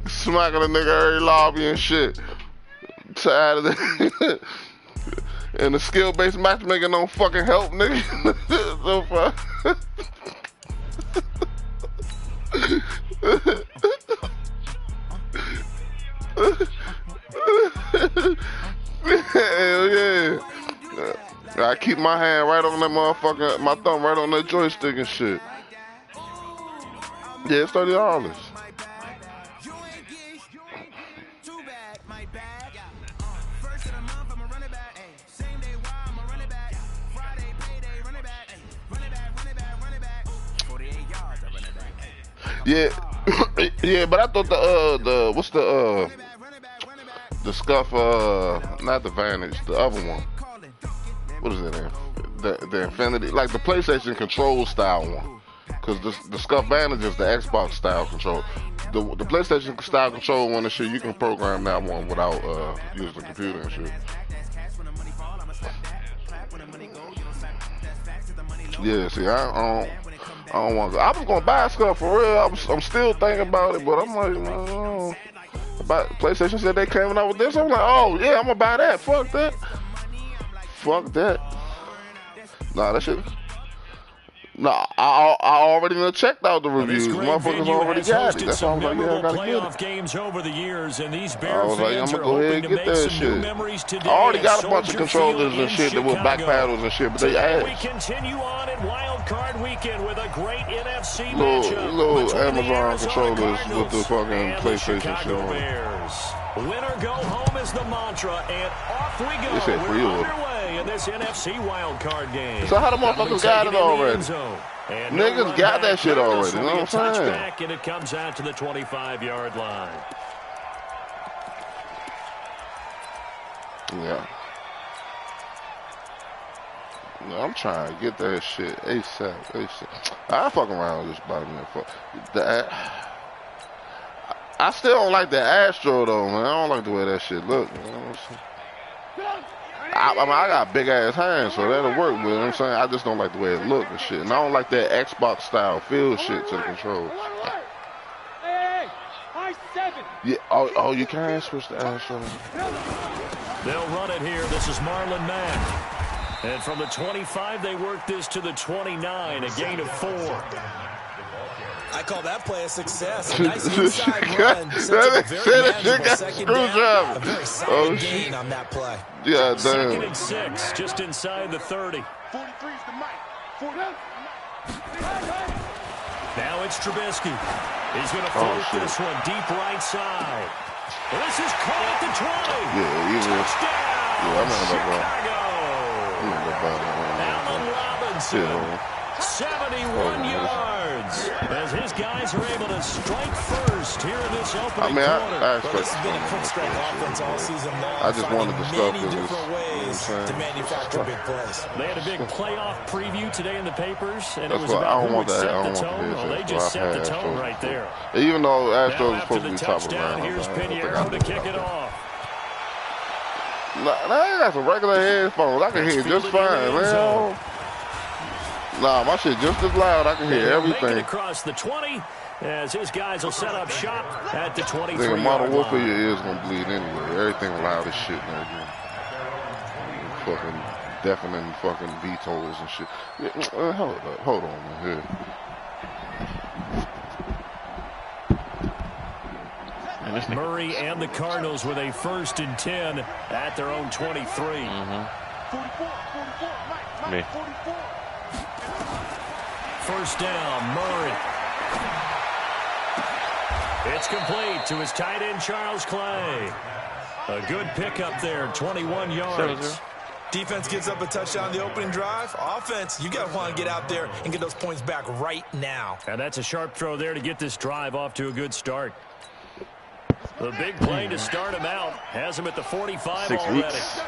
Smacking a nigga every lobby and shit. Tired of that. And the skill-based matchmaking don't fucking help, nigga. So far. Hell yeah. I keep my hand right on that motherfucker, my thumb right on that joystick and shit. Yeah, it's $30. Yeah, yeah, but I thought the what's the scuff, not the Vantage, the other one. What is it? The Infinity, like the PlayStation control style one. Cause the scuff Vantage is the Xbox style control. The PlayStation style control one and shit, you can program that one without using the computer and shit. Yeah, see, I don't want to. I was gonna buy stuff for real. I'm still thinking about it, but I'm like, no. About PlayStation said they came out with this. I'm like, oh yeah, I'm gonna buy that. Fuck that. Fuck that. Nah, that shit. Nah, I already checked out the reviews. Motherfuckers already got it. That's why I'm like, yeah, I gotta get it. Games over the years, and these I was like, I'm gonna go ahead and get that shit. I already got a bunch of controllers and shit that with back paddles and shit, but they ass. We continue on in Wild Card Weekend with a great NFC matchup. Little Amazon controllers with the fucking PlayStation shit on. Winner go home is the mantra, and off we go. We're underway in this NFC Wild Card game. So how the motherfuckers got it already? Niggas got that shit already, you know what I'm saying? And it comes out to the 25-yard line. Yeah. No, I'm trying to get that shit ASAP. I fuck around with this body, man. I still don't like the Astro though, man. I don't like the way that shit look. You know what I'm saying? I got big ass hands, so that'll work. But you know what I'm saying? I just don't like the way it look and shit. And I don't like that Xbox style feel shit to the controls. Yeah. Oh, you can't switch the Astro. They'll run it here. This is Marlon Mack. And from the 25, they work this to the 29, a gain of 4. I call that play a success. A nice inside run. A very solid gain on that play. Yeah, damn. 2nd and 6, just inside the 30. Now it's Trubisky. He's going to float this one deep right side. This is caught at the 20. Yeah, touchdown. Yeah, I remember Chicago. Allen Robinson. 71 yards as his guys are able to strike first here in this opening quarter. I expect I just wanted the stuff to manufacture big plays. They had a big playoff preview today in the papers, and it was I about don't who want would that. set the tone. Well, they just set the tone right there. Even though Astros is supposed to be top of the round, here's Pinheiro to kick it off. Nah, I got some regular headphones. I can hear just fine, man. Nah, my shit just as loud. I can hear everything. Across the 20, as his guys will set up shop at the 23. Nigga, Modern Warfare, your ears gonna bleed anyway. Everything loud as shit now. Fucking deafening fucking vetols and shit. Yeah, hold on, man. Here. Murray and the Cardinals with a 1st and 10 at their own 23. Me. 1st down, Murray. It's complete to his tight end, Charles Clay. A good pickup there, 21 yards. Defense gives up a touchdown on the opening drive. Offense, you got to want to get out there and get those points back right now. And that's a sharp throw there to get this drive off to a good start. The big play to start him out has him at the 45 6 already. weeks.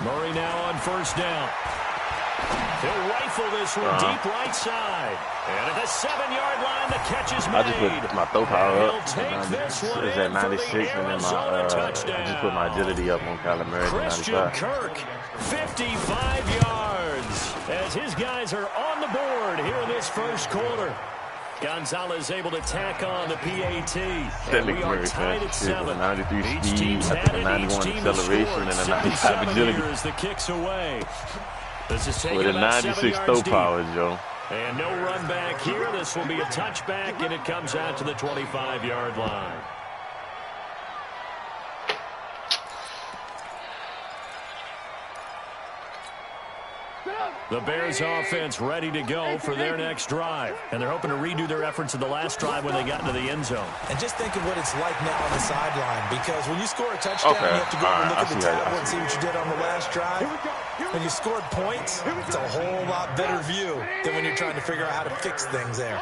Murray now on 1st down. He'll rifle this one deep right side. And at the 7-yard line, the catch is made. I just put my throw power up. It's at 96, and then I just put my agility up on Kyler Murray at 95. Kirk, 55 yards. As his guys are on the board here in this first quarter. Gonzalez able to tack on the PAT. And we are tied at 7. 93 Each speed, team's I had think a it. 91 Each team acceleration, and a 95 agility. As the kicks away. This is taking With a about 96 throw power, Joe. And no run back here. This will be a touchback, and it comes out to the 25-yard line. The Bears offense ready to go for their next drive. And they're hoping to redo their efforts in the last drive when they got into the end zone. And just think of what it's like now on the sideline. Because when you score a touchdown, you have to go and look at the tablet and see what you did on the last drive. When you scored points, it's a whole lot better view than when you're trying to figure out how to fix things there.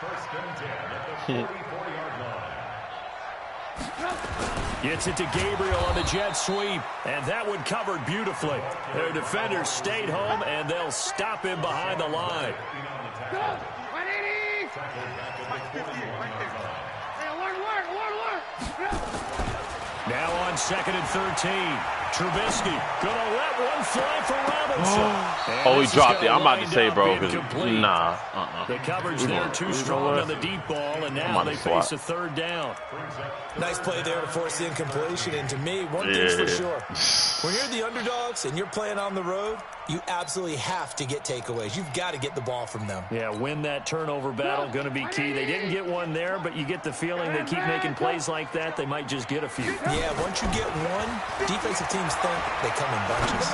First and 10 at the 44-yard line. Gets it to Gabriel on the jet sweep, and that one covered beautifully. Their defenders stayed home, and they'll stop him behind the line. Now on 2nd and 13. Trubisky gonna let one fly for Robinson. Oh, he dropped it. I'm about to say, bro, because nah. The coverage there too strong on the deep ball, and now they face a 3rd down. Nice play there to force the incompletion. And to me, one thing's for sure. When you're the underdogs and you're playing on the road, you absolutely have to get takeaways. You've got to get the ball from them. Yeah, win that turnover battle, going to be key. They didn't get one there, but you get the feeling they keep making plays like that, they might just get a few. Yeah, once you get one, defensive teams think they come in bunches.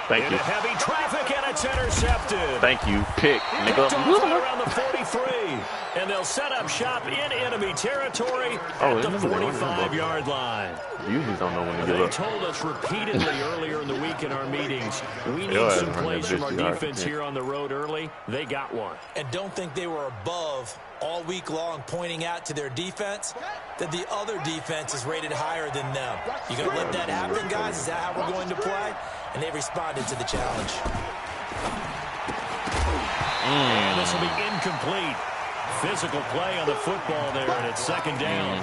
Thank you. Heavy traffic, and it's intercepted. Thank you. Pick, nigga. Around the 43, and they'll set up shop in enemy territory at the 45-yard line. Usually don't know when to get They up. told us repeatedly earlier in the week in our meetings, we need some plays from our defense here on the road early. They got one. And don't think they were above all week long, pointing out to their defense that the other defense is rated higher than them. You going to let that happen, guys? Is that how we're going to play? And they responded to the challenge. And this will be incomplete. Physical play on the football there, and it's 2nd down.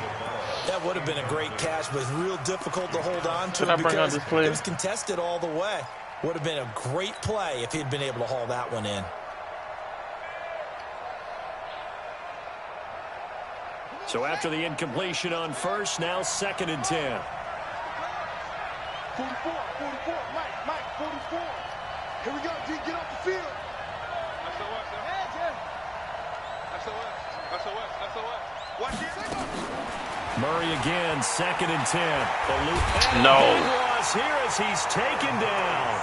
That would have been a great catch, but it's real difficult to hold on to because it was contested all the way. Would have been a great play if he'd been able to haul that one in. So after the incompletion on first, now 2nd and 10. 44, Mike, 44. Here we go, G, get off the field. SOS. Watch it. Murray again, 2nd and 10. No. Loss here as he's taken down.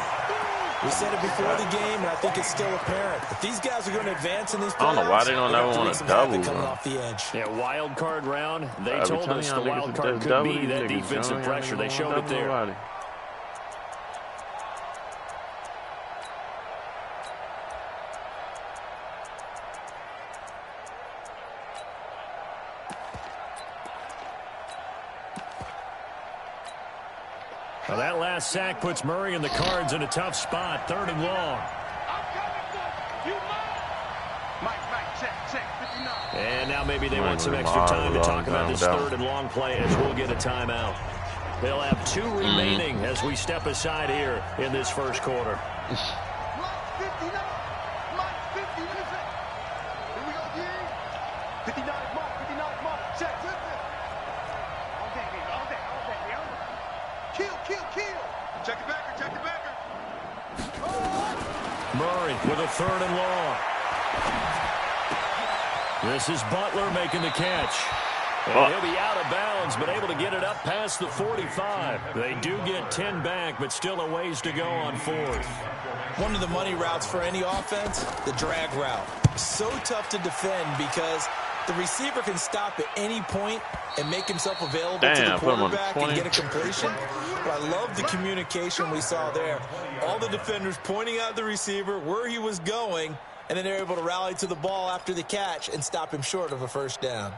We said it before the game, and I think it's still apparent. If these guys are going to advance in these playoffs, I don't know why they don't ever want to double coming off the edge. Yeah, wild card round. They told us the wild card could be that defensive pressure. They showed it there. Well, that last sack puts Murray and the Cards in a tough spot. 3rd and long. And now maybe they want some extra time to talk about this 3rd and long play as we'll get a timeout. They'll have 2 remaining as we step aside here in this first quarter. Murray with a 3rd and long. This is Butler making the catch. And he'll be out of bounds, but able to get it up past the 45. They do get 10 back, but still a ways to go on 4th. One of the money routes for any offense, the drag route. So tough to defend because the receiver can stop at any point and make himself available to the quarterback and get a completion. But I love the communication we saw there. All the defenders pointing out the receiver, where he was going, and then they're able to rally to the ball after the catch and stop him short of a 1st down.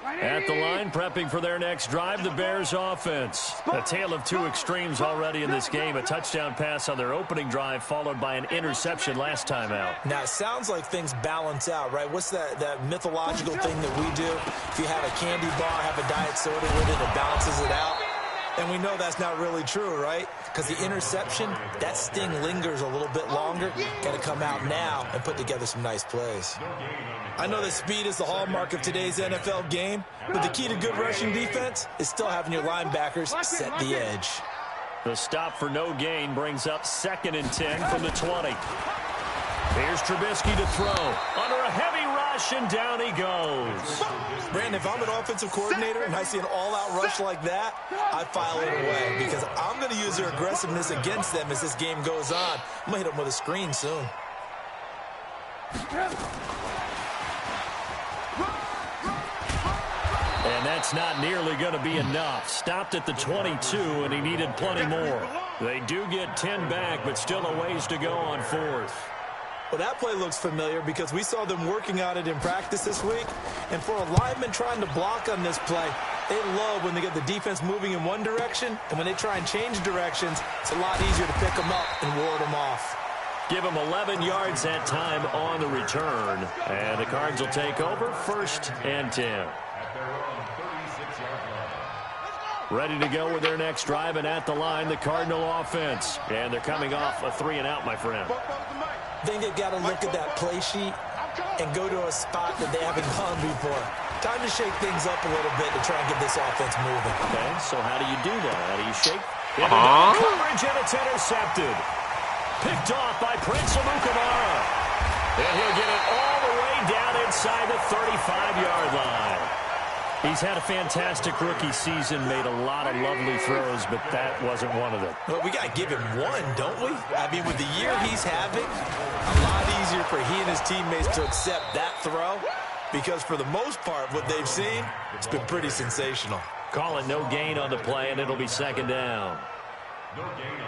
At the line, prepping for their next drive, the Bears offense. A tale of two extremes already in this game. A touchdown pass on their opening drive, followed by an interception last time out. Now, it sounds like things balance out, right? What's that mythological thing that we do? If you have a candy bar, have a diet soda with it, it balances it out. And we know that's not really true, right? Because the interception, that sting lingers a little bit longer. Got to come out now and put together some nice plays. I know that speed is the hallmark of today's NFL game, but the key to good rushing defense is still having your linebackers set the edge. The stop for no gain brings up 2nd and 10 from the 20. Here's Trubisky to throw. Under a heavy rush, and down he goes. Brandon, if I'm an offensive coordinator and I see an all-out rush like that, I file it away because I'm going to use their aggressiveness against them as this game goes on. I'm going to hit them with a screen soon. And that's not nearly going to be enough. Stopped at the 22, and he needed plenty more. They do get 10 back, but still a ways to go on 4th. Well, that play looks familiar because we saw them working on it in practice this week. And for a lineman trying to block on this play, they love when they get the defense moving in one direction. And when they try and change directions, it's a lot easier to pick them up and ward them off. Give them 11 yards that time on the return. And the Cards will take over 1st and 10. Ready to go with their next drive, and at the line, the Cardinal offense. And they're coming off a 3-and-out, my friend. I think they've got to look at that play sheet and go to a spot that they haven't gone before. Time to shake things up a little bit to try and get this offense moving. Okay, so how do you do that? How do you shake? Coverage, and it's intercepted. Picked off by Prince Amukamara. And he'll get it all the way down inside the 35-yard line. He's had a fantastic rookie season, made a lot of lovely throws, but that wasn't one of them. Well, we got to give him one, don't we? I mean, with the year he's having, a lot easier for he and his teammates to accept that throw because for the most part, what they've seen, it's been pretty sensational. Call it no gain on the play, and it'll be 2nd down.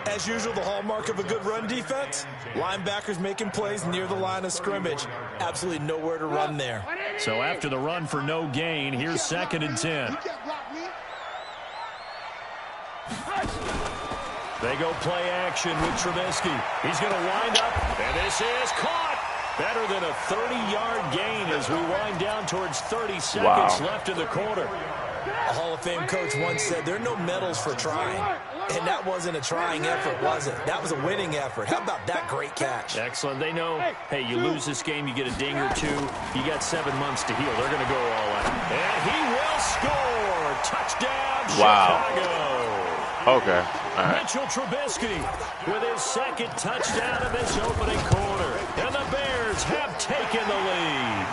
As usual, the hallmark of a good run defense, linebackers making plays near the line of scrimmage. Absolutely nowhere to run there. So after the run for no gain, here's 2nd and 10. They go play action with Trubisky. He's going to wind up, and this is caught. Better than a 30-yard gain as we wind down towards 30 seconds left in the quarter. A Hall of Fame coach once said there are no medals for trying. And that wasn't a trying effort, was it? That was a winning effort. How about that great catch? Excellent. They know, hey, you lose this game, you get a ding or two. You got 7 months to heal. They're going to go all out. And he will score. Touchdown, Chicago. Okay. All right. Mitchell Trubisky with his 2nd touchdown of this opening quarter. And the Bears have taken the lead.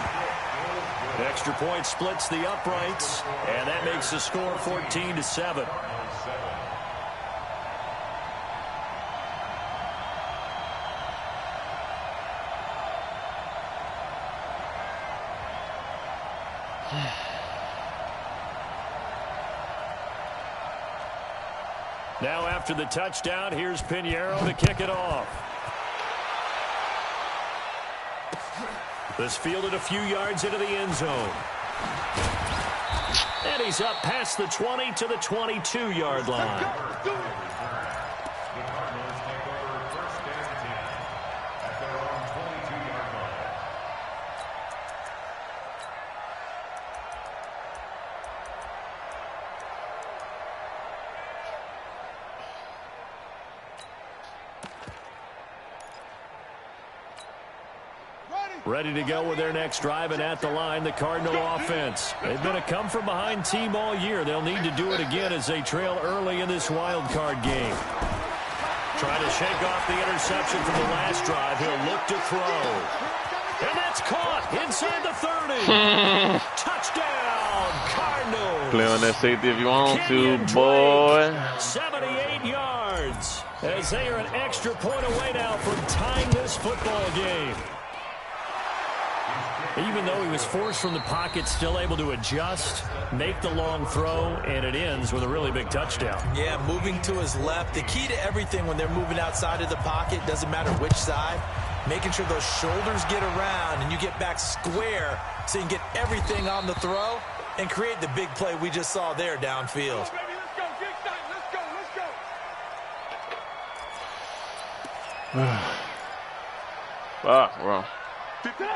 The extra point splits the uprights, and that makes the score 14-7. Now after the touchdown, here's Pinheiro to kick it off. This fielded a few yards into the end zone. And he's up past the 20 to the 22-yard line. Ready to go with their next drive, and at the line, the Cardinal offense. They've been a come-from-behind team all year. They'll need to do it again as they trail early in this wild card game. Trying to shake off the interception from the last drive. He'll look to throw. And that's caught inside the 30. Touchdown, Cardinals. Play on that safety if you want to, boy. 78 yards as they are an extra point away now from tying this football game. Even though he was forced from the pocket, still able to adjust, make the long throw, and it ends with a really big touchdown. Yeah, moving to his left. The key to everything when they're moving outside of the pocket, doesn't matter which side, making sure those shoulders get around and you get back square so you can get everything on the throw. and create the big play we just saw there downfield. Bro.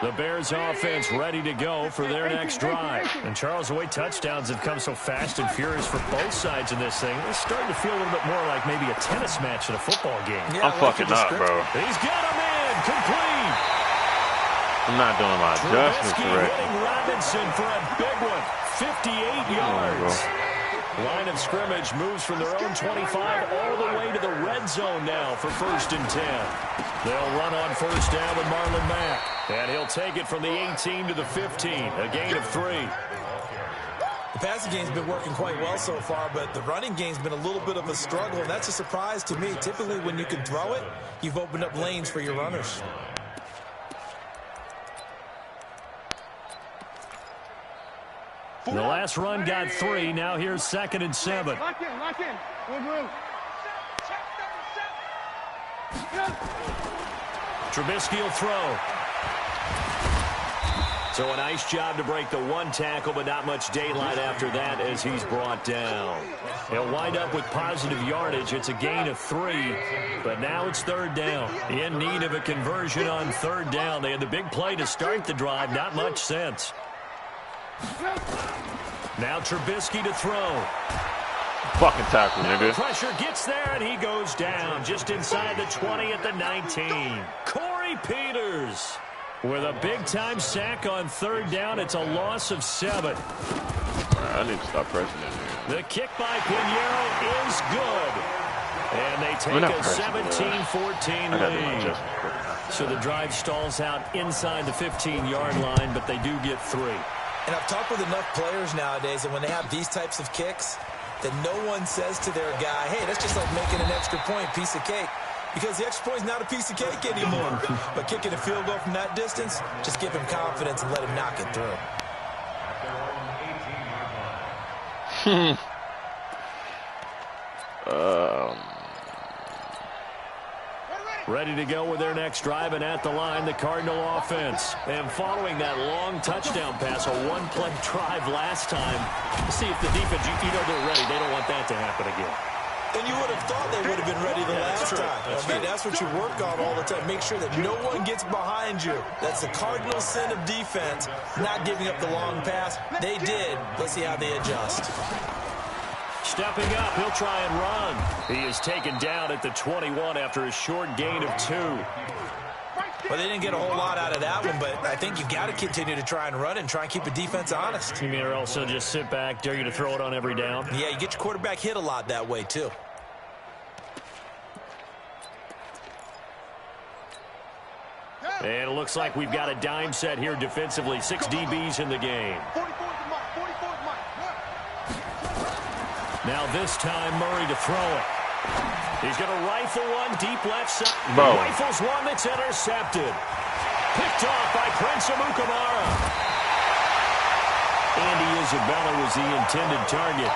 The Bears offense ready to go for their next drive. And Charles, the way touchdowns have come so fast and furious for both sides in this thing, it's starting to feel a little bit more like maybe a tennis match in a football game. Yeah, I'm fucking up, bro. He's got him in, complete. I'm not doing my adjustments correctly. Hitting Robinson for a big one, 58 yards. Line of scrimmage moves from their own 25 all the way to the red zone now for 1st and 10. They'll run on 1st down with Marlon Mack. And he'll take it from the 18 to the 15, a gain of 3. The passing game's been working quite well so far, but the running game's been a little bit of a struggle, and that's a surprise to me. Typically, when you can throw it, you've opened up lanes for your runners. The last run got 3. Now here's 2nd and 7. Lock in, lock in. Trubisky will throw. So a nice job to break the 1 tackle, but not much daylight after that as he's brought down. He'll wind up with positive yardage. It's a gain of 3, but now it's 3rd down. In need of a conversion on 3rd down. They had the big play to start the drive. Not much sense. Now Trubisky to throw. Fucking tackle, nigga. Pressure gets there, and he goes down just inside the 20 at the 19. Corey Peters with a big-time sack on 3rd down. It's a loss of 7. I need to stop pressing it. The kick by Pinheiro is good. And they take a 17-14 lead. So the drive stalls out inside the 15-yard line, but they do get 3. And I've talked with enough players nowadays that when they have these types of kicks, that no one says to their guy, hey, that's just like making an extra point, piece of cake. Because the extra point is not a piece of cake anymore. But kicking a field goal from that distance, just give him confidence and let him knock it through. Ready to go with their next drive, and at the line, the Cardinal offense. And following that long touchdown pass, a 1-play drive last time, see if the defense, they're ready. They don't want that to happen again. And you would have thought they would have been ready the last time. That's what you work on all the time. Make sure that no one gets behind you. That's the cardinal sin of defense, not giving up the long pass. They did. Let's see how they adjust. Stepping up, he'll try and run. He is taken down at the 21 after a short gain of 2. Well, they didn't get a whole lot out of that one, but I think you've got to continue to try and run and try and keep the defense honest. You mean also just sit back, dare you to throw it on every down? Yeah, you get your quarterback hit a lot that way, too. And it looks like we've got a dime set here defensively. 6 DBs in the game. Now this time, Murray to throw it. He's going to rifle one deep left side. Rifles one that's intercepted. Picked off by Prince Amukamara. Andy Isabella was the intended target.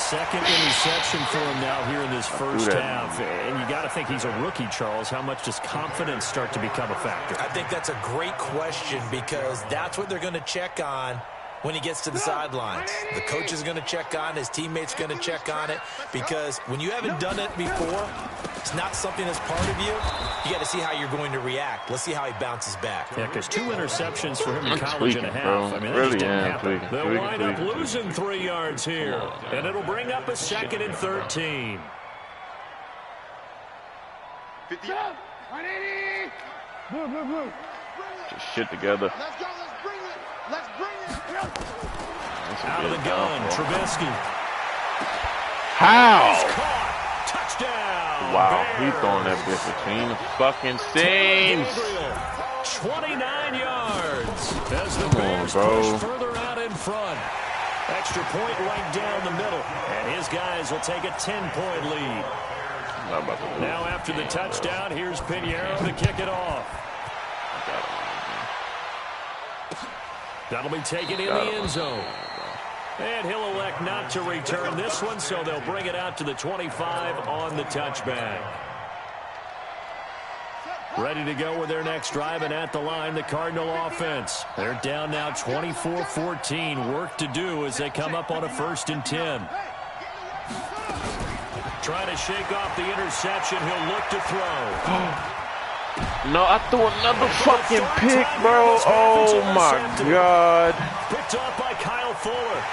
2nd interception for him now here in this first half. And you got to think he's a rookie, Charles. How much does confidence start to become a factor? I think that's a great question because that's what they're going to check on when he gets to the sidelines. The coach is going to check on it. His teammates going to check on it because when you haven't done it before, it's not something that's part of you. You got to see how you're going to react. Let's see how he bounces back. Yeah, because 2 interceptions for him in college and a half. Bro. I mean, that just didn't happen. They'll wind up losing 3 yards here, and it'll bring up a 2nd and 13. 50 out. 180. Blue. Get shit together. Let's go. Let's bring it. Let's bring it. Out of the gun, Trubisky. How? He's caught. Touchdown. Wow, Bears. he's throwing that bitch between the fucking seams. 29 yards as the Bears push further out in front. Extra point right down the middle, and his guys will take a 10-point lead. Now after the touchdown, here's Pinheiro to kick it off. That'll be taken in the end zone. And he'll elect not to return this one, so they'll bring it out to the 25 on the touchback. Ready to go with their next drive, and at the line, the Cardinal offense. They're down now 24-14. Work to do as they come up on a 1st and 10. Trying to shake off the interception. He'll look to throw. No, I threw another fucking pick, bro. Oh, my God. Picked off by Kyle Fuller.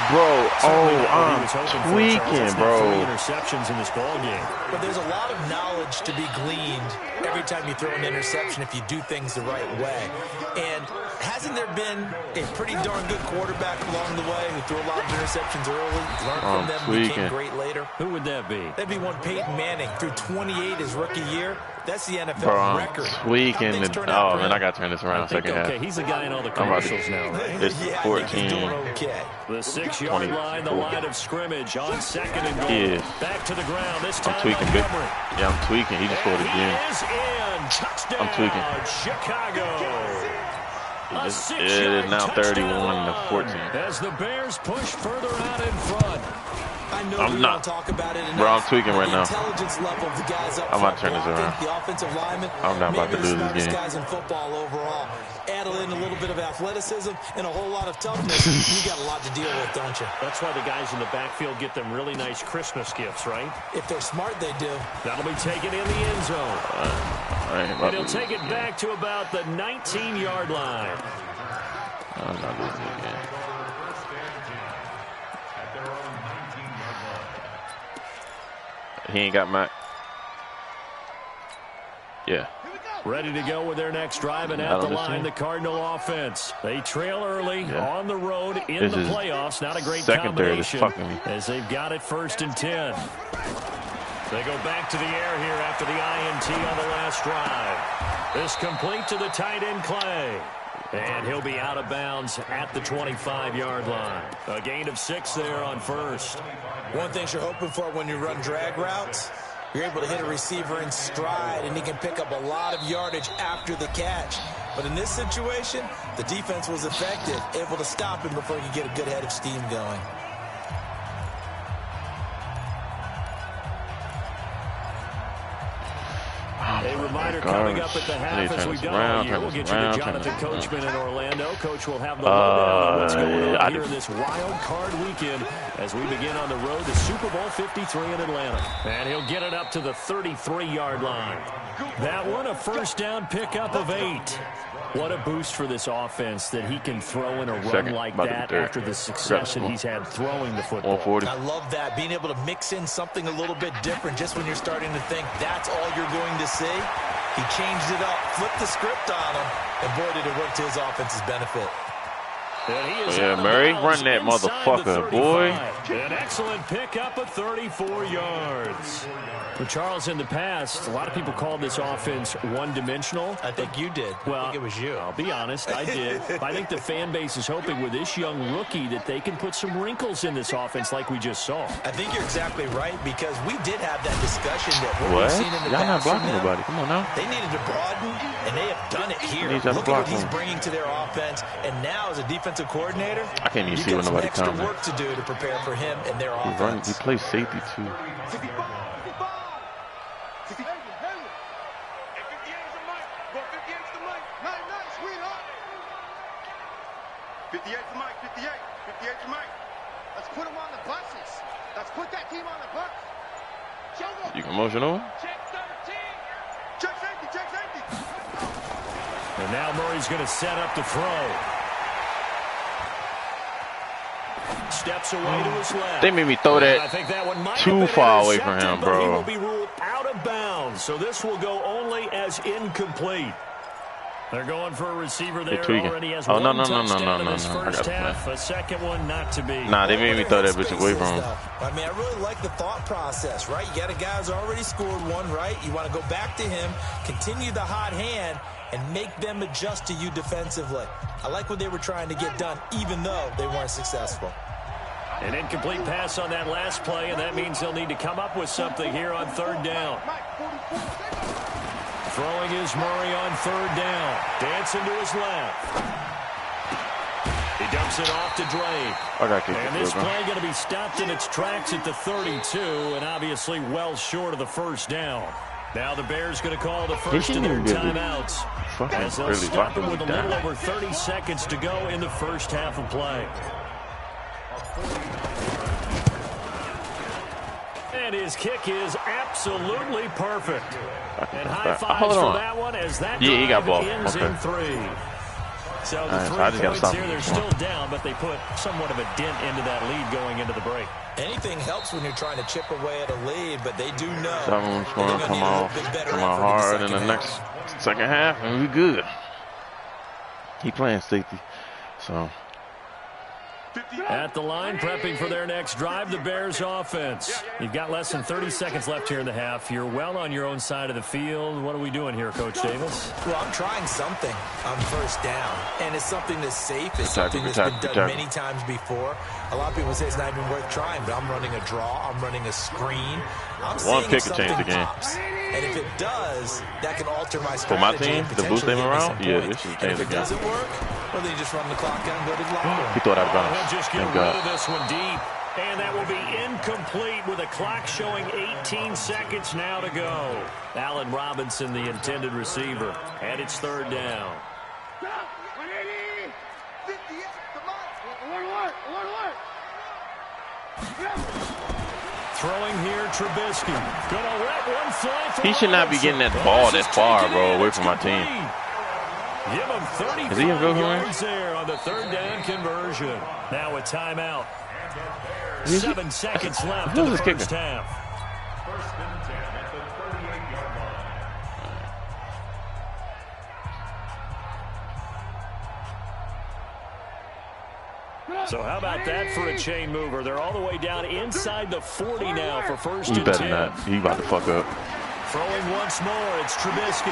Bro, I'm tweaking, bro. Interceptions in this ball game. But there's a lot of knowledge to be gleaned every time you throw an interception if you do things the right way. And hasn't there been a pretty darn good quarterback along the way who threw a lot of interceptions early, learned from them, became great later? Who would that be? That'd be one Peyton Manning. Threw 28 his rookie year. That's the NFL record. Tweaking. Oh, man, I got to turn this around second half. Okay, he's a guy in all the commercials now, right? It's 14. The 6-yard line, the line of scrimmage on 2nd and goal. Yeah. Back to the ground. This time I'm tweaking, big. Yeah, I'm tweaking. He just scored again. Touchdown, I'm tweaking. Chicago. It is now 31-14. As the Bears push further out in front. I know I'm not. Talk about it enough. Bro, I'm tweaking right now. Intelligence level of the guys up I'm about to turn this around. The offensive linemen, I'm not about to lose this game. guys in football overall. Add in a little bit of athleticism and a whole lot of toughness. You got a lot to deal with, don't you? That's why the guys in the backfield get them really nice Christmas gifts, right? If they're smart, they do. That'll be taken in the end zone. And he'll take it back to about the 19-yard line. I'm not losing again. He ain't got my... Yeah. Ready to go with their next drive, and at the line, the Cardinal offense. They trail early on the road in the playoffs. Not a great combination as they've got it 1st and 10. They go back to the air here after the INT on the last drive. This complete to the tight end, Clay. And he'll be out of bounds at the 25-yard line. A gain of 6 there on 1st. One thing you're hoping for when you run drag routes, you're able to hit a receiver in stride, and he can pick up a lot of yardage after the catch. But in this situation, the defense was effective, able to stop him before he could get a good head of steam going. A reminder coming up at the half as we go here. We'll get you to Jonathan Coachman in Orlando. Coach will have the lowdown on what's going on here in this wild card weekend as we begin on the road to Super Bowl 53 in Atlanta. And he'll get it up to the 33-yard line. That one, a 1st down pickup of 8. What a boost for this offense that he can throw in a run like that after the success that he's had throwing the football. 140. I love that, being able to mix in something a little bit different just when you're starting to think that's all you're going to see. He changed it up, flipped the script on him, and boy, did it work to his offense's benefit. Yeah, Murray, run that motherfucker, boy. An excellent pickup of 34 yards. For Charles, in the past, a lot of people called this offense one-dimensional. I think you did. Well, I think it was you. I'll be honest, I did. I think the fan base is hoping with this young rookie that they can put some wrinkles in this offense like we just saw. I think you're exactly right, because we did have that discussion that what? we've seen in the Y'all not past. blocking nobody. Come on now. They needed to broaden, and they have done it here. Look at what he's bringing to their offense, and now as a defensive coordinator, I can't even see when nobody extra comes. work to do to prepare for him and their offense. He plays safety too. 58 for Mike, 58 for Mike. Let's put him on the buses. Let's put that team on the bus. You can motion over? Check 13. Check safety, check safety. And now Murray's going to set up to throw. Steps away to his left. They made me throw that, I think that one might too far away from him, bro. He will be ruled out of bounds, so this will go only as incomplete. They're going for a receiver there. Already has one touchdown in this first half. A second one not to be. Nah, they made me throw that bitch away from him. I mean, I really like the thought process, right? You got a guy who's already scored one, right? You want to go back to him, continue the hot hand, and make them adjust to you defensively. I like what they were trying to get done, even though they weren't successful. An incomplete pass on that last play, and that means they'll need to come up with something here on third down. Throwing is Murray on third down. Dancing to his left. He dumps it off to Drake. And this play going to be stopped in its tracks at the 32, and obviously well short of the first down. Now the Bears going to call the first of their timeouts. As they'll stop them with a little over 30 seconds to go in the first half of play. And his kick is absolutely perfect. And high fives for that one as that he got ball. ends in 3. So the 3 points here, they're still down, but they put somewhat of a dent into that lead going into the break. Anything helps when you're trying to chip away at a lead, but they do know someone's going to come out hard in the next second half, and we good. He playing safety, so. At the line, prepping for their next drive, the Bears offense. You've got less than 30 seconds left here in the half. You're well on your own side of the field. What are we doing here, Coach Davis? Well, I'm trying something on first down, and it's something that's safe. It's something that's been done many times before. A lot of people say it's not even worth trying, but I'm running a draw. I'm running a screen. I'm one pick to change the game. Pops. And if it does, that can alter my strategy. For my team, to boost them around, yeah, this should change the game. If it doesn't work, well, then you just run the clock down and go to the locker room. He thought I'd bounce. He'll just get rid of this one deep. And that will be incomplete with a clock showing 18 seconds now to go. Allen Robinson, the intended receiver. And it's third down. Throwing here, Trubisky. Gonna let one fly for he should not be getting that ball that far, bro, away from my team. Give him 35 yards there on the third down conversion. Now a timeout. 7 seconds left in the first half. So how about that for a chain mover? They're all the way down inside the 40 now for first and 10. You better not. He about to fuck up. Throwing once more. It's Trubisky.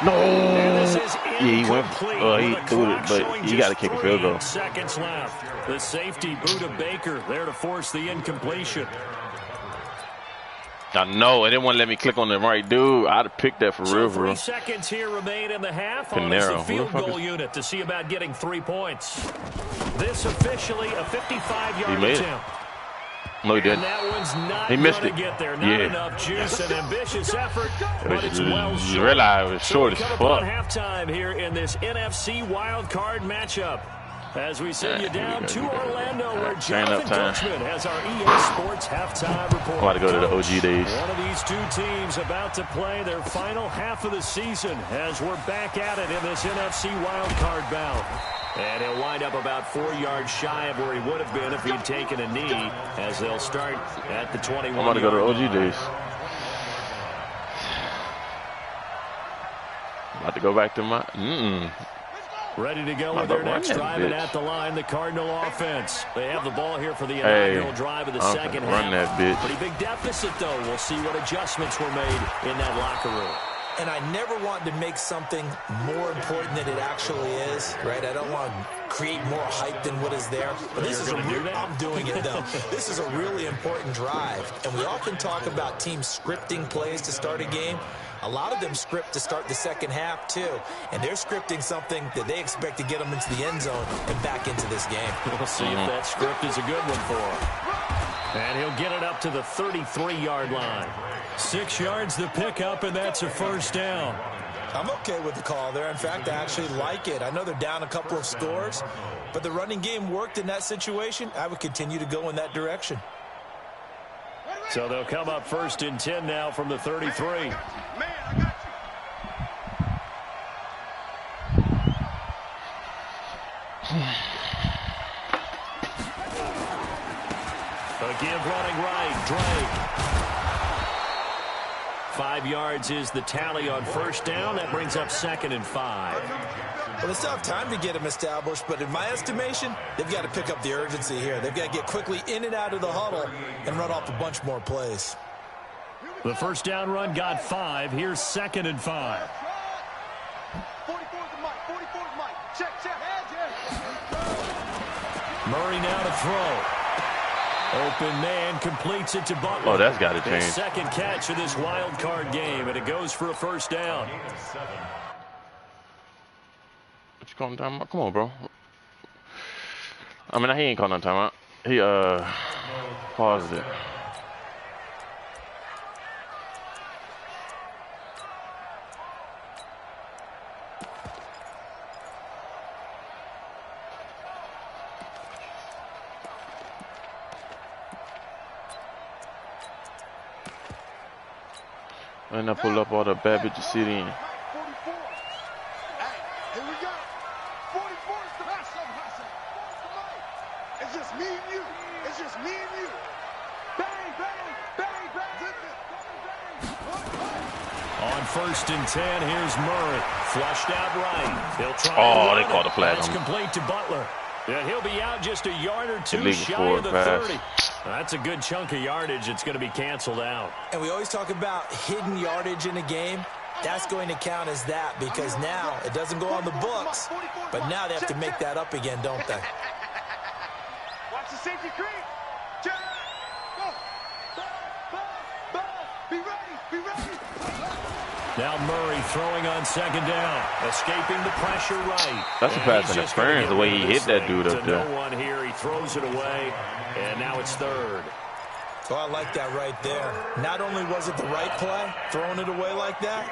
No. Yeah, he went. He threw it, but you got to kick a field goal. Seconds left. The safety, Buda Baker, there to force the incompletion. I know. It didn't want to let me click on the right dude. I'd have picked that for real, bro. 3 seconds here remain in the half. On as the field goal unit to see about getting 3 points. This officially a 55-yard attempt. No, he didn't. And that one's not he missed it. Get there. Not enough juice, an ambitious effort, but it's well short. You realize it was short as fuck. On halftime here in this NFC wild card matchup. As we send you down to Orlando, where Jonathan Coachman has our EA Sports halftime report. I'm about to go to the OG days. One of these two teams about to play their final half of the season as we're back at it in this NFC wild card bout. And he'll wind up about 4 yards shy of where he would have been if he'd taken a knee, as they'll start at the 21. I'm about to go to OG days. I'm about to go back to my. Ready to go with their next drive, and at the line, the Cardinal offense. They have the ball here for the inaugural drive of the second half. Run that bitch. Pretty big deficit, though. We'll see what adjustments were made in that locker room. And I never want to make something more important than it actually is, right? I don't want to create more hype than what is there. But this is I'm doing it, though. This is a really important drive. And we often talk about teams scripting plays to start a game. A lot of them script to start the second half, too. And they're scripting something that they expect to get them into the end zone and back into this game. We'll see if that script is a good one for him. And he'll get it up to the 33-yard line. 6 yards the pickup, and that's a first down. I'm okay with the call there. In fact, I actually like it. I know they're down a couple of scores, but the running game worked in that situation. I would continue to go in that direction. So they'll come up first and 10 now from the 33. Again, running right, Drake. 5 yards is the tally on first down. That brings up 2nd and 5. Well, they still have time to get him established, but in my estimation, they've got to pick up the urgency here. They've got to get quickly in and out of the huddle and run off a bunch more plays. The first down run got 5. Here's 2nd and 5. 44's the mic. 44's the mic. Check. Murray now to throw. Open man completes it to Butler. Oh, that's got to change. Second catch of this wild card game, and it goes for a first down. What you calling timeout? Come on, bro. I mean, he ain't calling no timeout. He paused it. And I pull up all the bad bitches sit in. 44. Hey, here we go. 44 is the hustle, hustle. It's just me and you. It's just me and you. Bang, bang, bang, bang. On 1st and 10, here's Murray. Flushed out right. He'll try. Oh, they called the flag That's on him. complete to Butler. Yeah, he'll be out just a yard or two Illegal shy forward of the pass. 30. That's a good chunk of yardage. It's going to be canceled out. And we always talk about hidden yardage in a game. That's going to count as that because now it doesn't go on the books, but now they have to make that up again, don't they? Watch the safety creep. Check. Go. Be ready. Be ready. Now Murray throwing on 2nd down, escaping the pressure right. That's a pass interference, the way he hit that dude up there. No one here. He throws it away, and now it's 3rd. So I like that right there. Not only was it the right play, throwing it away like that,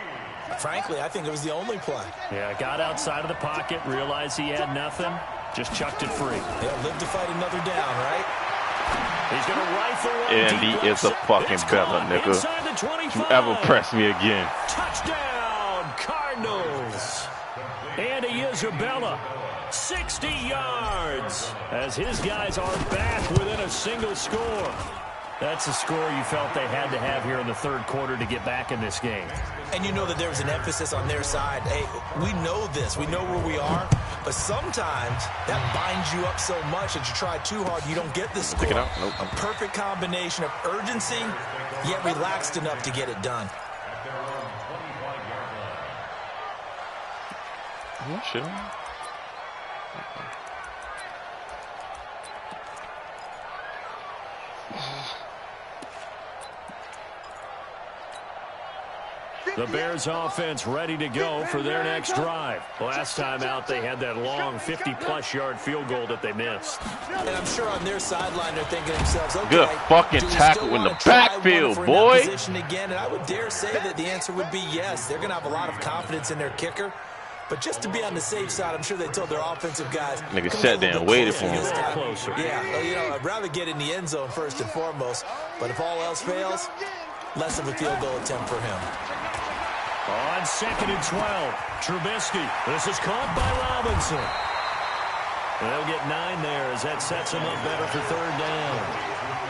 frankly, I think it was the only play. Yeah, got outside of the pocket, realized he had nothing, just chucked it free. Yeah, live to fight another down, right? He's going to rifle one. And he is a fucking bella, nigga. You ever press me again? Touchdown, Cardinals. Andy Isabella, 60 yards, as his guys are back within a single score. That's a score you felt they had to have here in the 3rd quarter to get back in this game. And you know that there was an emphasis on their side. Hey, we know this. We know where we are. But sometimes that binds you up so much that you try too hard, you don't get the score. Nope. A perfect combination of urgency, yet relaxed enough to get it done. Oh, shit. The Bears offense ready to go for their next drive. Last time out, they had that long 50-plus yard field goal that they missed. And I'm sure on their sideline, they're thinking to themselves, okay, Good fucking tackle in the backfield, boy. Again? And I would dare say that the answer would be yes. They're going to have a lot of confidence in their kicker. But just to be on the safe side, I'm sure they told their offensive guys. Nigga sat there and waited for him. Yeah, well, you know, I'd rather get in the end zone first and foremost. But if all else fails, less of a field goal attempt for him. On 2nd and 12, Trubisky. This is caught by Robinson. They'll get 9 there as that sets him up better for 3rd down.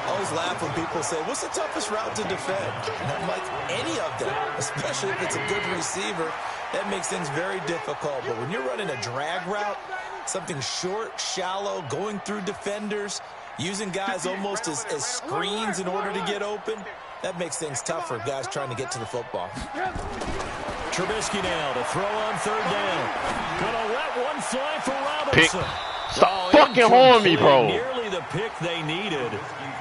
I always laugh when people say, what's the toughest route to defend? Not like any of them, especially if it's a good receiver. That makes things very difficult. But when you're running a drag route, something short, shallow, going through defenders, using guys almost as screens in order to get open, that makes things tough for guys trying to get to the football. Trubisky now to throw on 3rd down. Gonna let one fly for Robinson. Pick. Stop fucking horning me, bro. Nearly the pick they needed.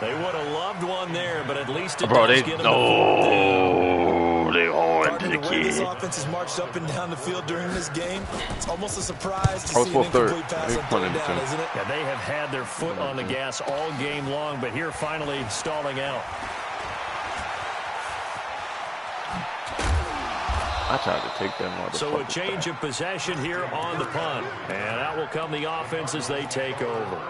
They would have loved one there, but at least it Bro, does they get them they horned the The way this kid. offense has marched up and down the field during this game, it's almost a surprise to I was see an supposed third. incomplete pass They on punted 3rd it down, too. isn't it? Yeah, they have had their foot on the gas all game long, but here finally stalling out. I tried to take that motherfucker. So a change of possession here on the punt. And out will come the offense as they take over.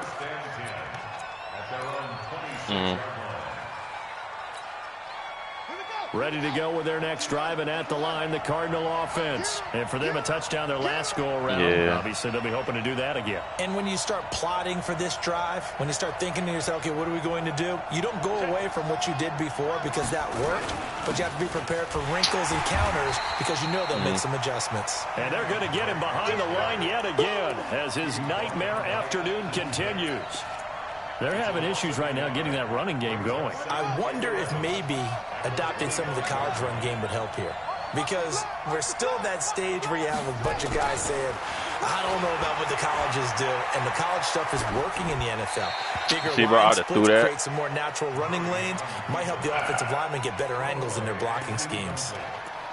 Ready to go with their next drive, and at the line, the Cardinal offense. And for them, a touchdown their last go-around. Yeah. Obviously, they'll be hoping to do that again. And when you start plotting for this drive, when you start thinking to yourself, okay, what are we going to do? You don't go away from what you did before because that worked, but you have to be prepared for wrinkles and counters because you know they'll make some adjustments. And they're going to get him behind the line yet again as his nightmare afternoon continues. They're having issues right now getting that running game going. I wonder if maybe adopting some of the college run game would help here. Because we're still at that stage where you have a bunch of guys saying, I don't know about what the colleges do. And the college stuff is working in the NFL. Bigger line splits create some more natural running lanes. Might help the offensive linemen get better angles in their blocking schemes.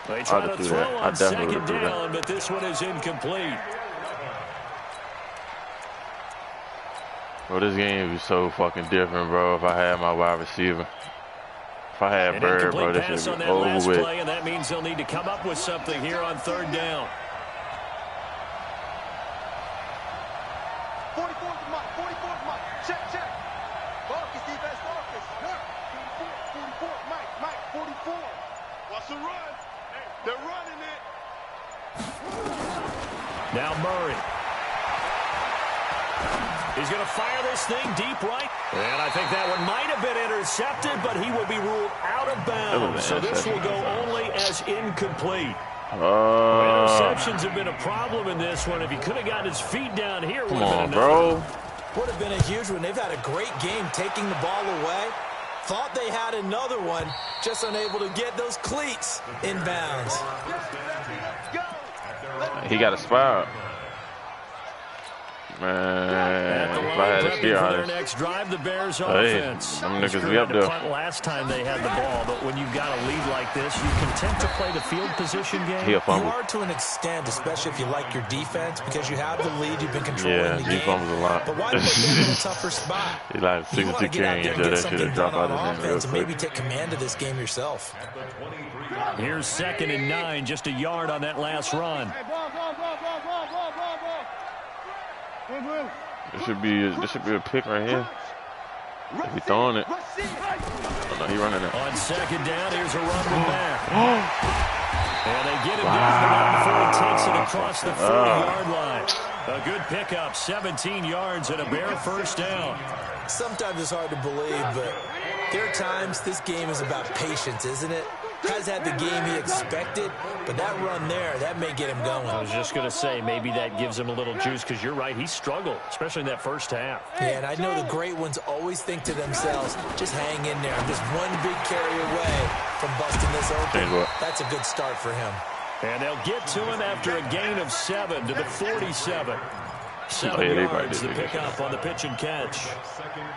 They try to throw on 2nd down, but this one is incomplete. Bro, this game is so fucking different, bro. If I had my wide receiver. If I had Bird, bro, this would be over with. And that means they'll need to come up with something here on 3rd down. 44's Mike. 44's Mike. Check, check. Focus, defense, focus. 44, Mike, 44. Watch the run. They're running it. Now Murray. He's going to fire this thing deep right. And I think that one might have been intercepted, but he will be ruled out of bounds. So this will go only as incomplete. Interceptions have been a problem in this one. If he could have gotten his feet down here, come on, bro. Would have been a huge one. They've had a great game taking the ball away. Thought they had another one, just unable to get those cleats in bounds. He got a spot. Man, if I had a steer on their next drive, the Bears offense. Them niggas be up there. Last time they had the ball, but when you've got a lead like this, you content to play the field position game. You are to an extent, especially if you like your defense, because you have the lead, you've been controlling the game. Yeah, fumbles a lot. But why put them in a tougher spot? He like 62 carries and that shit to drop out of his offense and maybe take command of this game yourself. Here's 2nd and 9, just a yard on that last run. This should be a pick right here. If he's throwing it. Oh, no, he running it. On 2nd down, here's a run from back. And they get him down before he takes it across the 40-yard line. A good pickup, 17 yards and a Bear first down. Sometimes it's hard to believe, but there are times this game is about patience, isn't it? Has had the game he expected, but that run there, that may get him going. I was just going to say, maybe that gives him a little juice, because you're right, he struggled, especially in that first half. Yeah, and I know the great ones always think to themselves, just hang in there. I'm just one big carry away from busting this open. That's a good start for him. And they'll get to him after a gain of 7 to the 47. 7 yards to pick up on the pitch and catch.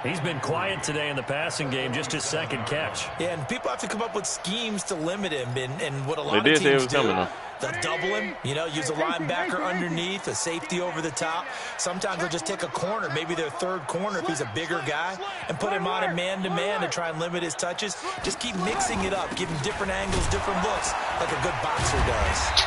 He's been quiet today in the passing game, just his 2nd catch. Yeah, and people have to come up with schemes to limit him, and what a lot of teams do. They'll double him, you know, use a linebacker underneath, a safety over the top. Sometimes they'll just take a corner, maybe their 3rd corner if he's a bigger guy, and put him on a man-to-man to try and limit his touches. Just keep mixing it up, give him different angles, different looks, like a good boxer does.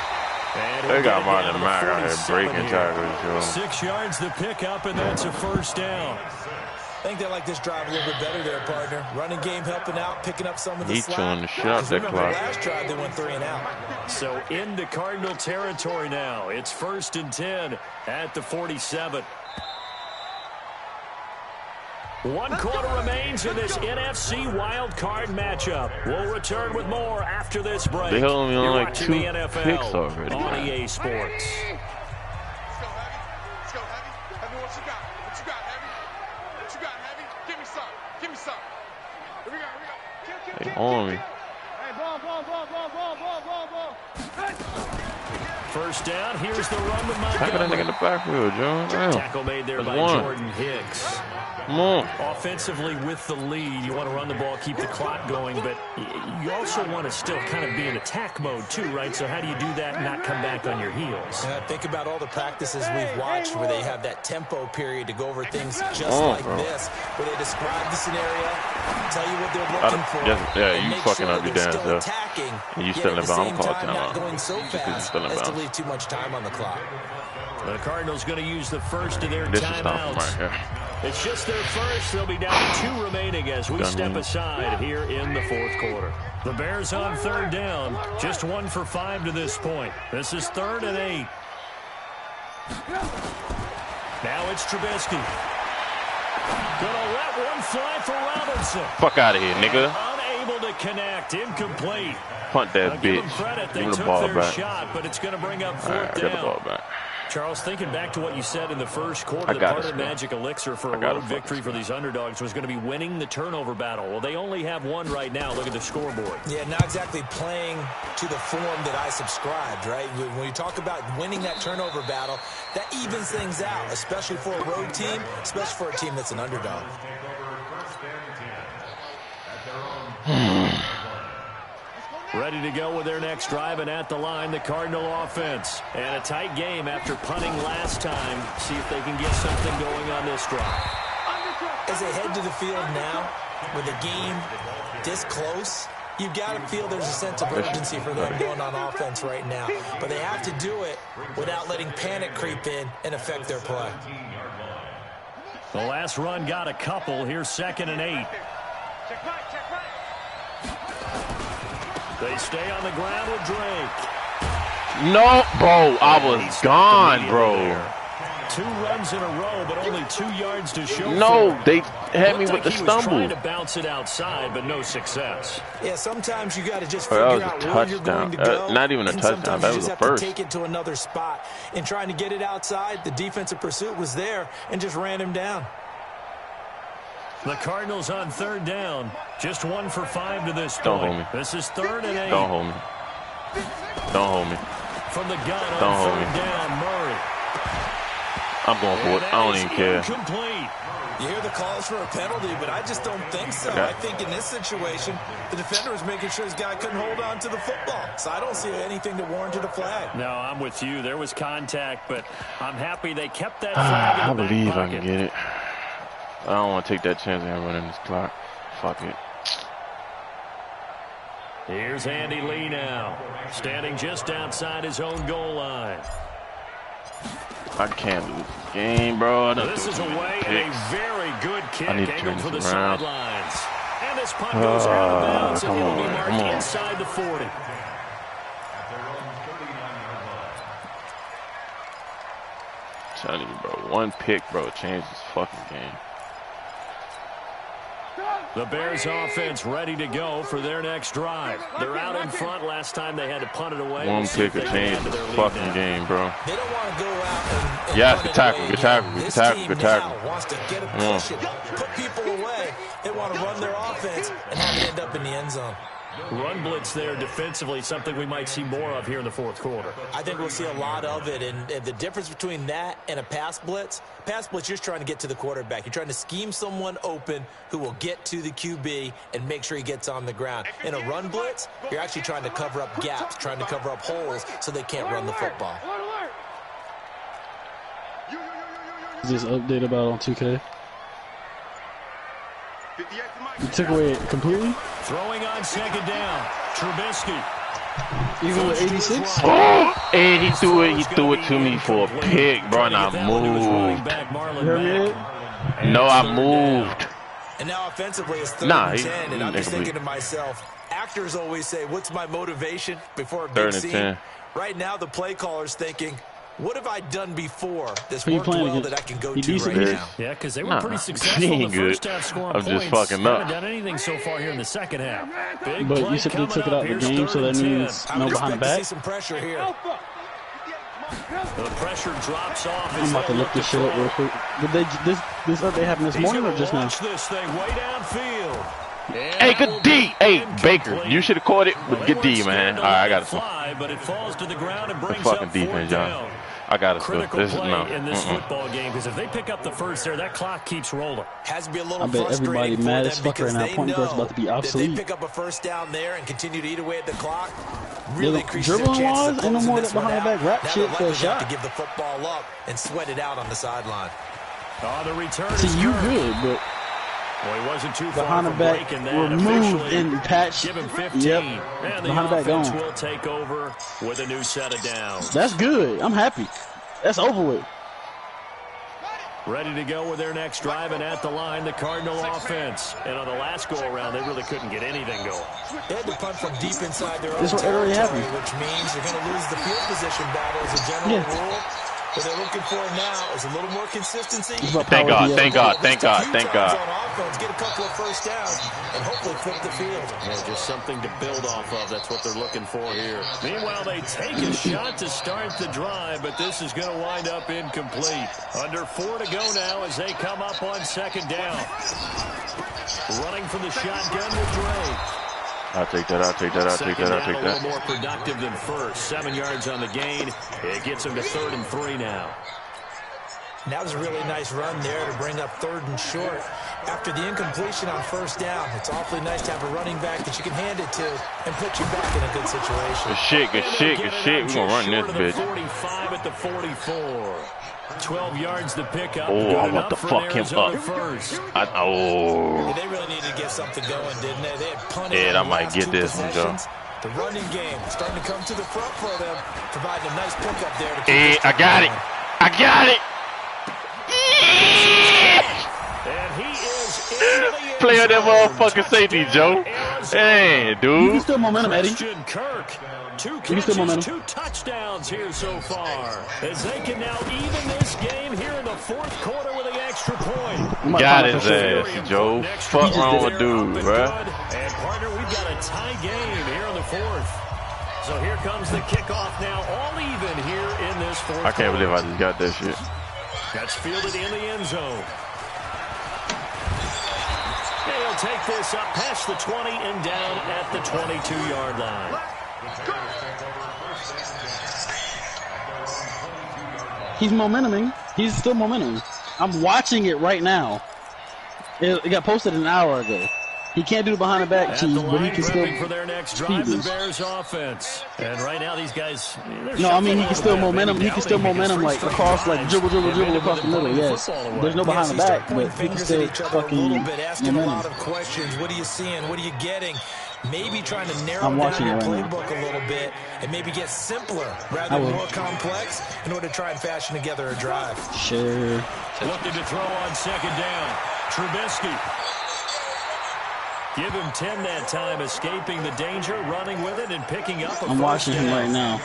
They got Martin Mack out here breaking tackles. 6 yards to pick up, and that's a first down. I think they like this drive a little bit better there, partner. Running game helping out, picking up some of the slack. He's chewing the shit out that clock. Last drive they went 3 and out. So into Cardinal territory now. It's 1st and 10 at the 47. 1 quarter remains in this NFC wild card matchup. We'll return with more after this break. They held me on like 2 the NFL picks already. On EA Sports. Let's go, Heavy. Let's go, Heavy. Heavy, what you got? What you got, Heavy? What you got, Heavy? Give me some. Give me some. Here we go. Here we go. They on me. Hey, ball. First down. Here's the run with Montgomery. Tackle that nigga in the backfield, John. Tackle made there by Jordan Hicks. Come on. Offensively with the lead, you want to run the ball, keep the clock going, but you also want to still kind of be in attack mode too, right? So how do you do that and not come back on your heels? Yeah, think about all the practices we've watched where they have that tempo period to go over things just like this, where they describe the scenario, tell you what they're looking for. Yeah, you fucking sure up your dance, though. And you still in the bomb call time, not going so fast as to leave too much time on the clock. The Cardinals going to use the first of their timeouts. It's just their first. They'll be down to 2 remaining as we step aside here in the 4th quarter. The Bears on 3rd down. Just 1 for 5 to this point. This is 3rd and 8. Now it's Trubisky. Gonna let one fly for Robinson. Fuck out of here, nigga. Unable to connect. Incomplete. Punt that bitch. Give him the ball back. Shot, but it's going to bring up 4th down. Get the ball back. Charles, thinking back to what you said in the first quarter, the part of the magic elixir for a road victory for these underdogs was going to be winning the turnover battle. Well, they only have 1 right now. Look at the scoreboard. Yeah, not exactly playing to the form that I subscribed, right? When you talk about winning that turnover battle, that evens things out, especially for a road team, especially for a team that's an underdog. Ready to go with their next drive, and at the line, the Cardinal offense. And a tight game after punting last time. See if they can get something going on this drive. As they head to the field now, with the game this close, you've got to feel there's a sense of urgency for them going on offense right now. But they have to do it without letting panic creep in and affect their play. The last run got a couple. Here's 2nd and 8. They stay on the ground with Drake. No, bro, I was gone, bro. 2 runs in a row, but only 2 yards to show. No, they had me with the stumble. Trying to bounce it outside, but no success. Yeah, sometimes you got to just figure out where you're going to go. Not even a touchdown. That was the first. Take it to another spot. In trying to get it outside, the defensive pursuit was there and just ran him down. The Cardinals on 3rd down. Just 1 for 5 to this point. Don't hold me. This is 3rd and 8. Don't hold me. Don't hold me. From the gun on Don't hold 3rd me. down, Murray. I'm going for it. I don't even care. Incomplete. You hear the calls for a penalty, but I just don't think so. I think in this situation, the defender was making sure his guy couldn't hold on to the football. So I don't see anything that warranted a flag. No, I'm with you. There was contact, but I'm happy they kept that flag in the back believe pocket. I can get it. I don't want to take that chance and running this clock. Fuck it. Here's Andy Lee now, standing just outside his own goal line. I can't lose this game, bro. This is away and a very good kick angled for the sidelines. And this punt goes out of bounds and it'll be marked inside the 40. I'm telling you, bro. 1 pick, bro, changed this fucking game. The Bears offense ready to go for their next drive. They're out in front. Last time they had to punt it away. 1 pick will change this fucking game, bro. They don't want to go out and yes, good tackle, good tackle, good tackle, good tackle. Wants to get it, push it, put people away. They want to run their offense and have it end up in the end zone. Run blitz there defensively, something we might see more of here in the 4th quarter. I think we'll see a lot of it, and the difference between that and a pass blitz, you're just trying to get to the quarterback. You're trying to scheme someone open who will get to the QB and make sure he gets on the ground. In a run blitz, you're actually trying to cover up gaps, trying to cover up holes so they can't run the football. Is this update about on 2K? You took away it completely? Throwing on 2nd down. Trubisky. Even with 86? Oh, and he threw it to me for a pick, bro, and I moved. No, I moved. And now offensively it's 3rd and 10, and I'm just thinking to myself, actors always say, what's my motivation before a big scene? 10. Right now the play caller's thinking, what have I done before this worked well that I can go to right now? Yeah, because they were pretty successful in the first half scoring points. I'm just fucking up. Haven't done anything so far here in the second half. But you said they took it out of the game, so that means no behind the back? See some pressure here. The pressure drops off. I'm about to look this shit up real quick. Did they this update happen this morning or just now? Watch this thing way downfield. Hey, good D. Hey, Baker, you should have caught it with good D, man. All right, I got it. But it falls to the ground and brings fucking up defense, 4th y'all. down. I got it. Critical This is play in this football game, because if they pick up the first there, that clock keeps rolling. Has to be a little I bet everybody mad as fuck right now. Point guard's about to be obsolete. If they pick up a first down there and continue to eat away at the clock, really increases their dribbling chances wise, of ain't no closing more this that one behind the out. back rap Now shit they're for a likely to have shot. to give the football up and sweat it out on the sideline. The return See, is you good. good, but Well, he wasn't too far behind the from back breaking that. removed and patched. Give him 15. Yep. And the Behind the back offense gone. will take over with a new set of downs. That's good. I'm happy. That's over with. Ready to go with their next drive, and at the line, the Cardinal offense. And on the last go-around, they really couldn't get anything going. They had to punt from deep inside their own This is what already territory, happened. which means you're going to lose the field position battle as a general rule. What they're looking for now is a little more consistency. Thank God, thank God, thank God, thank God. On offense, get a couple of first downs, and hopefully flip the field. Yeah, just something to build off of. That's what they're looking for here. Meanwhile, they take a shot to start the drive, but this is going to wind up incomplete. Under 4 to go now as they come up on 2nd down. Running from the shotgun with Drake. I'll take that, I'll take that, I'll take that, I'll take A that. little more productive than first. 7 yards on the gain. It gets him to 3rd and 3 now. And that was a really nice run there to bring up 3rd and short. After the incompletion on first down, it's awfully nice to have a running back that you can hand it to and put you back in a good situation. Good shit, good shit, good shit. We're going to run this bitch. 45 at the 44. 12 yards to pick up. Oh, I want to fuck him up. They really needed to get something going, didn't they? They had punted. Yeah, I might get this one, Joe. The running game starting to come to the front for them, providing a nice pickup there. To Hey, I got it. I got it. And he is into the Play on that motherfucking safety, Joe. Hey, dude. You can still momentum, Eddie. Kirk. Two You can still catches, momentum. 2 touchdowns here so far. As they can now even this game here in the 4th quarter with an extra point. Got his ass, Joe. Fuck wrong with dude, bruh. And partner, we've got a tie game here in the 4th. So here comes the kickoff now, all even here in this 4th I can't believe I just got that shit. That's fielded in the end zone. He'll take this up past the 20 and down at the 22-yard line. He's momentuming. He's still momentum. I'm watching it right now. It got posted an hour ago. He can't do the behind the back cheese, but he can still for their next drive, the Bears offense. And right now these guys, no, I mean he can still momentum. He can still momentum like across, like dribble across the middle. Yes, there's no behind the back, but he can still fucking asking a lot momentum. of questions. What are you seeing? What are you getting? Maybe trying to narrow I'm down watching your it right now. playbook a little bit and maybe get simpler rather than more complex in order to try and fashion together a drive. Sure. Looking to throw on 2nd down. Trubisky. Give him 10 that time, escaping the danger, running with it, and picking up a I'm watching him right now.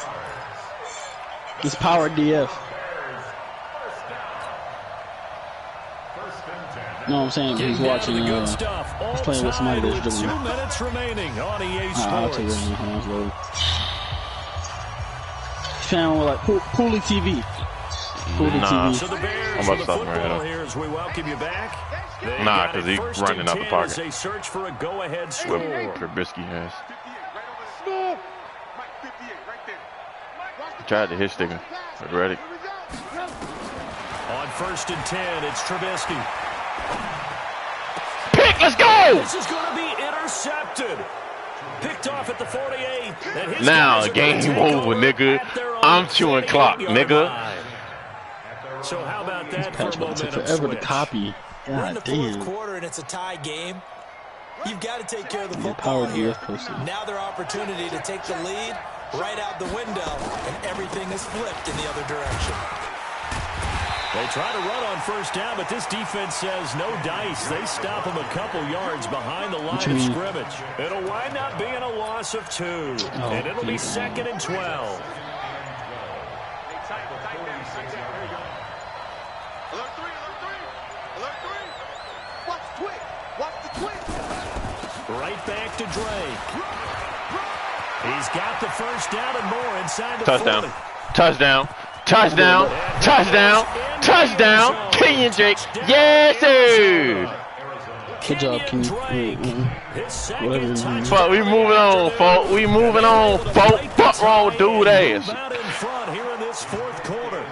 It's power DF. You know what I'm saying? He's watching. He's playing with somebody that's dribbling. 2 minutes remaining on EA I'll take Sports. it when it's loaded. He's playing with like Pooley TV. Pooley Nah. So the I'm Bears about with to the stop him right football now. here as we welcome you back. They Nah, got 'cause it he's 1st running and out the 10 pocket. as they search for a go-ahead score. What Trubisky has. Tried to hit sticker. Ready. On 1st and 10, it's Trubisky. Pick, let's go! This is going to be intercepted. Picked off at the 48. And his Now, guys are game gonna take over, nigga. at their own I'm chewing clock, 48-yard nigga. line. So how about that for a Patrick took momentum forever to switch? copy. We're in the God 4th damn. quarter and it's a tie game. You've got to take care of the Yeah, football power here. DF posted. Now their opportunity to take the lead right out the window, and everything is flipped in the other direction. They try to run on 1st down, but this defense says no dice. They stop them a couple yards behind the line of scrimmage. It'll wind up being a loss of 2, and it'll be 2nd and 12. Right back to Drake. He's got the 1st down and more inside the 40. Touchdown. Touchdown. Touchdown. Touchdown. Kenyon Drake. Yes, sir. Good job, Kenny. Fuck, we moving on, folks. We moving on, folks. Fuck wrong with dude ass. Out in front here in this 4th quarter.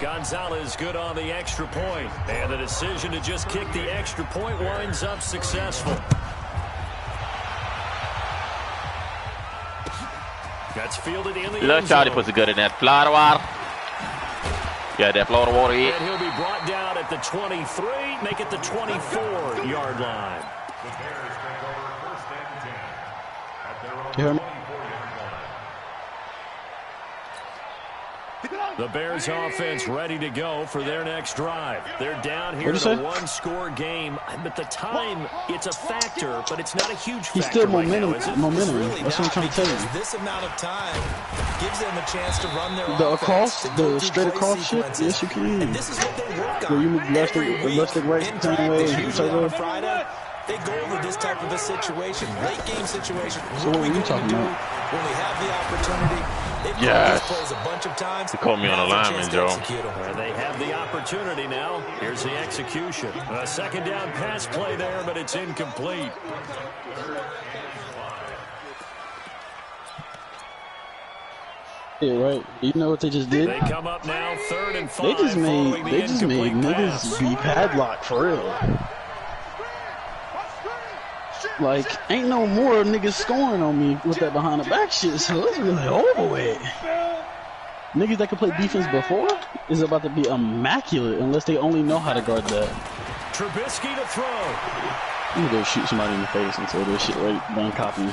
Gonzalez good on the extra point, and the decision to just kick the extra point winds up successful. That's fielded in the Look, end Charlie zone. puts it good in that Florida water. Yeah, that Florida water hit. And he'll be brought down at the 23, make it the 24-yard line. You hear me? The Bears offense ready to go for their next drive. They're down here in What'd a you say? 1-score game, but the time, it's a factor, but it's not a huge factor. He's still right now, momentum. is it? Momentum. Really That's what I'm trying to tell you. because this amount of time gives them a chance to run their The offense, across, to go the through straight play across shit. sequences. Yes, you can. And this is what they work on. Where you move left Every and week left and right in same way, practice, usually on a so- Friday, they go over this type of a situation, late game situation. So what were you talking about? When we have the opportunity, they've Yes. called these plays a bunch of times. You called me on Now's the their lineman, chance to Joe. execute 'em. Well, they have the opportunity now. Here's the execution. A 2nd down pass play there, but it's incomplete. Yeah, right. You know what they just did? They come up now 3rd and 5. They just made following the incomplete niggas pass. be padlocked for real. Like, ain't no more niggas scoring on me with that behind the back shit, so it's really over with. Niggas that could play defense before is about to be immaculate unless they only know how to guard that. Trubisky to throw. I'm gonna go shoot somebody in the face until this shit right done copying.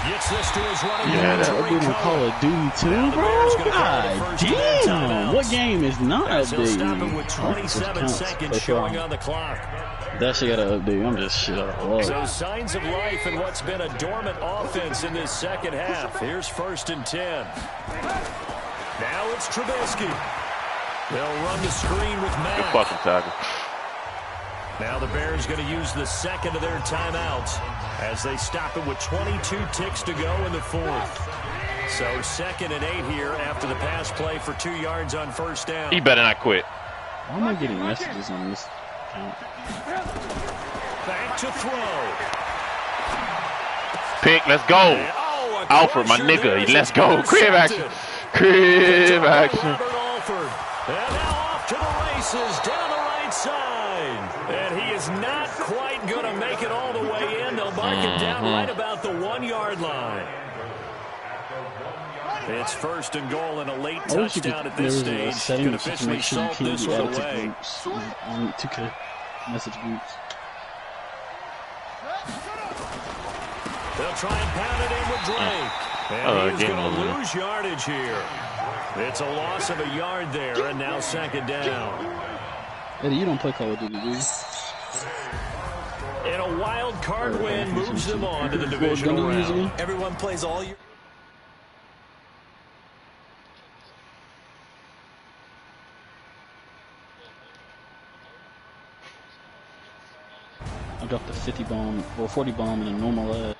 Gets this to his running Yeah, back. that dude on Call of Duty too, bro. God damn, what game is not updating? With 27 seconds showing on the clock. That shit got to update. I'm just shit out of luck. So signs of life in what's been a dormant offense in this second half. Here's 1st and 10. Now it's Trubisky. They'll run the screen with Mack. Good fucking tackle. Now the Bears going to use the second of their timeouts as they stop it with 22 ticks to go in the 4th. So 2nd and 8 here after the pass play for 2 yards on 1st down. He better not quit. Why am I getting messages on this account? Back to throw. Pick, let's go. Alfred, my nigga, let's go. Crib action. Crib action. And now off to the races down the right side. And he is not quite going to make it all the way in. They'll mark him down right about the 1-yard line. It's 1st and goal and a late touchdown at this stage. Could officially salt this one away. On 2K message groups. They'll try and pound it in with Drake. And he's going to lose yardage here. It's a loss of a yard there, and now 2nd down. Eddie, you don't play Call of Duty, do you? And a wild card win moves them on to the divisional round. Everyone plays all year. I dropped a 50 bomb or 40 bomb in a normal ad.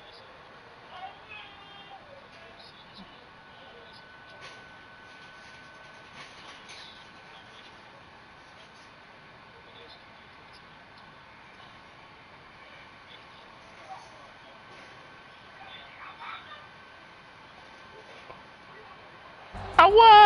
What?